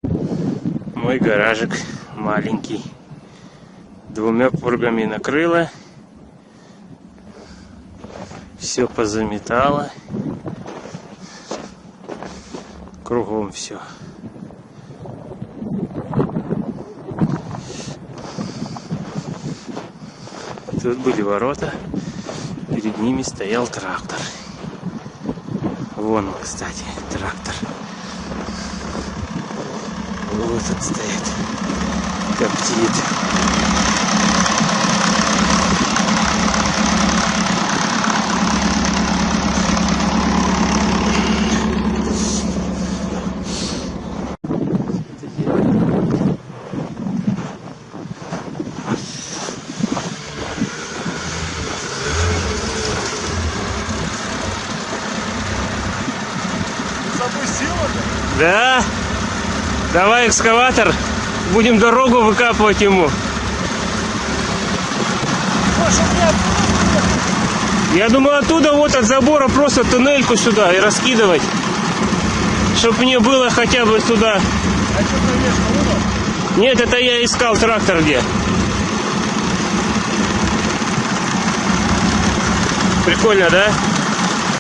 Мой гаражик маленький. 2 пургами накрыло. Все позаметало. Кругом все. Тут были ворота. Перед ними стоял трактор. Вон он, кстати, трактор. Вот он стоит. Коптит. Да, давай экскаватор, будем дорогу выкапывать ему. Я думаю, оттуда вот от забора просто туннельку сюда и раскидывать, чтобы мне было хотя бы сюда. Нет, это я искал трактор где. Прикольно, да?